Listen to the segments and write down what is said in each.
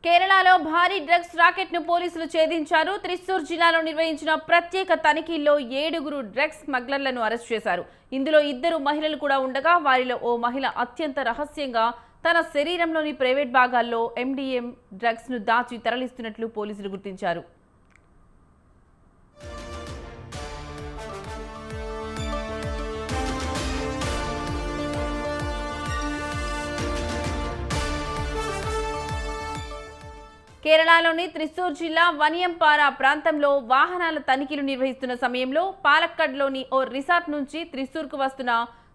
కేరళలో భారీ drugs rocket ను పోలీసులు ఛేదించారు. త్రిశూర్ జిల్లాలో నిర్వహించిన ప్రత్యేక తనిఖీల్లో 7 డ్రగ్స్ స్మగ్లర్లను అరెస్ట్ చేశారు. ఇందులో 2 మహిళలు కూడా ఉండగా వారిలో ఓ మహిళ అత్యంత రహస్యంగా తన శరీరంలోని ప్రైవేట్ భాగాల్లో ఎండిఎం డ్రగ్స్ ను దాచి తరలిస్తున్నట్లు పోలీసులు గుర్తించారు. కేరళలోని త్రిశూర్ జిల్లా వనియంపారా ప్రాంతంలో వాహనాల తనిఖీలు నిర్వహిస్తున్న సమయంలో పాలక్కడ్లోని ఓ రిసార్ట్ నుంచి త్రిశూర్కు వస్తున్న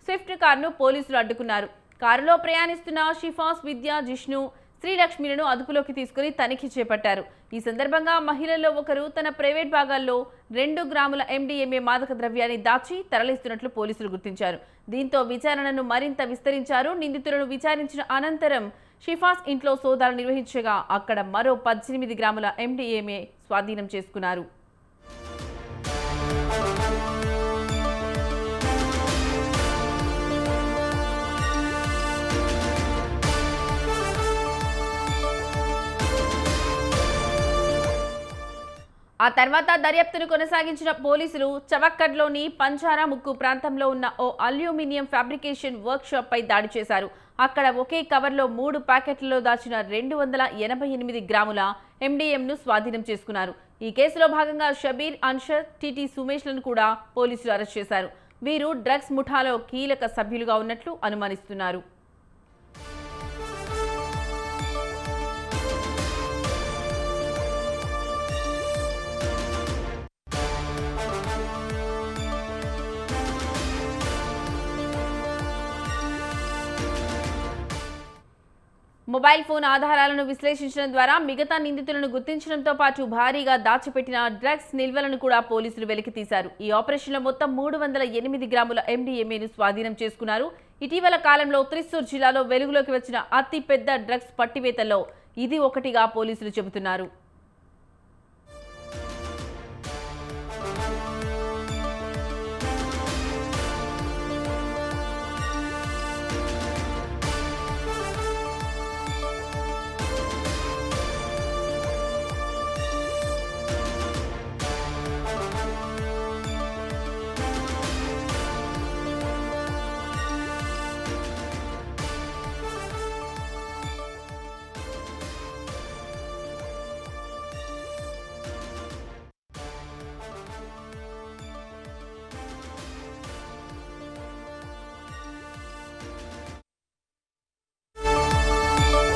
స్విఫ్ట్ కారును పోలీసులు అడ్డుకున్నారు. కారులో ప్రయాణిస్తున్న షిఫాస్ విద్య, జిష్ణు, శ్రీలక్ష్మిలను అదుపులోకి తీసుకుని తనిఖీ చేపట్టారు. ఈ సందర్భంగా మహిళల్లో ఒకరు తన ప్రైవేట్ భాగాల్లో 2 గ్రాముల ఎండిఎంఏ మాదక ద్రవ్యాన్ని దాచి తరలిస్తున్నట్లు పోలీసులు గుర్తించారు. దీంతో విచారణను మరింత విస్తరించారు. నిందితులను విచారించిన అనంతరం షిఫాస్ ఇంట్లో సోదాలు నిర్వహించగా అక్కడ మరో 18 గ్రాముల ఎండిఎంఏ స్వాధీనం చేసుకున్నారు. ఆ తర్వాత దర్యాప్తును కొనసాగించిన పోలీసులు చవక్కడ్లోని పంచారా ముక్కు ప్రాంతంలో ఉన్న ఓ అల్యూమినియం ఫ్యాబ్రికేషన్ వర్క్ షాప్ పై దాడి చేశారు. అక్కడ ఒకే కవర్లో 3 ప్యాకెట్లలో దాచిన 288 గ్రాముల ఎండిఎంను స్వాధీనం చేసుకున్నారు. ఈ కేసులో భాగంగా షబీర్, అన్షర్, టిటి సుమేష్లను కూడా పోలీసులు అరెస్ట్ చేశారు. వీరు డ్రగ్స్ ముఠాలో కీలక సభ్యులుగా ఉన్నట్లు అనుమానిస్తున్నారు. మొబైల్ ఫోన్ ఆధారాలను విశ్లేషించడం ద్వారా మిగతా నిందితులను గుర్తించడంతో పాటు భారీగా దాచిపెట్టిన డ్రగ్స్ నిల్వలను కూడా పోలీసులు వెలికితీశారు. ఈ ఆపరేషన్లో మొత్తం 308 గ్రాముల ఎండిఎంఏను స్వాధీనం చేసుకున్నారు. ఇటీవల కాలంలో త్రిశూర్ జిల్లాలో వెలుగులోకి వచ్చిన అతి పెద్ద డ్రగ్స్ పట్టివేతల్లో ఇది ఒకటిగా పోలీసులు చెబుతున్నారు.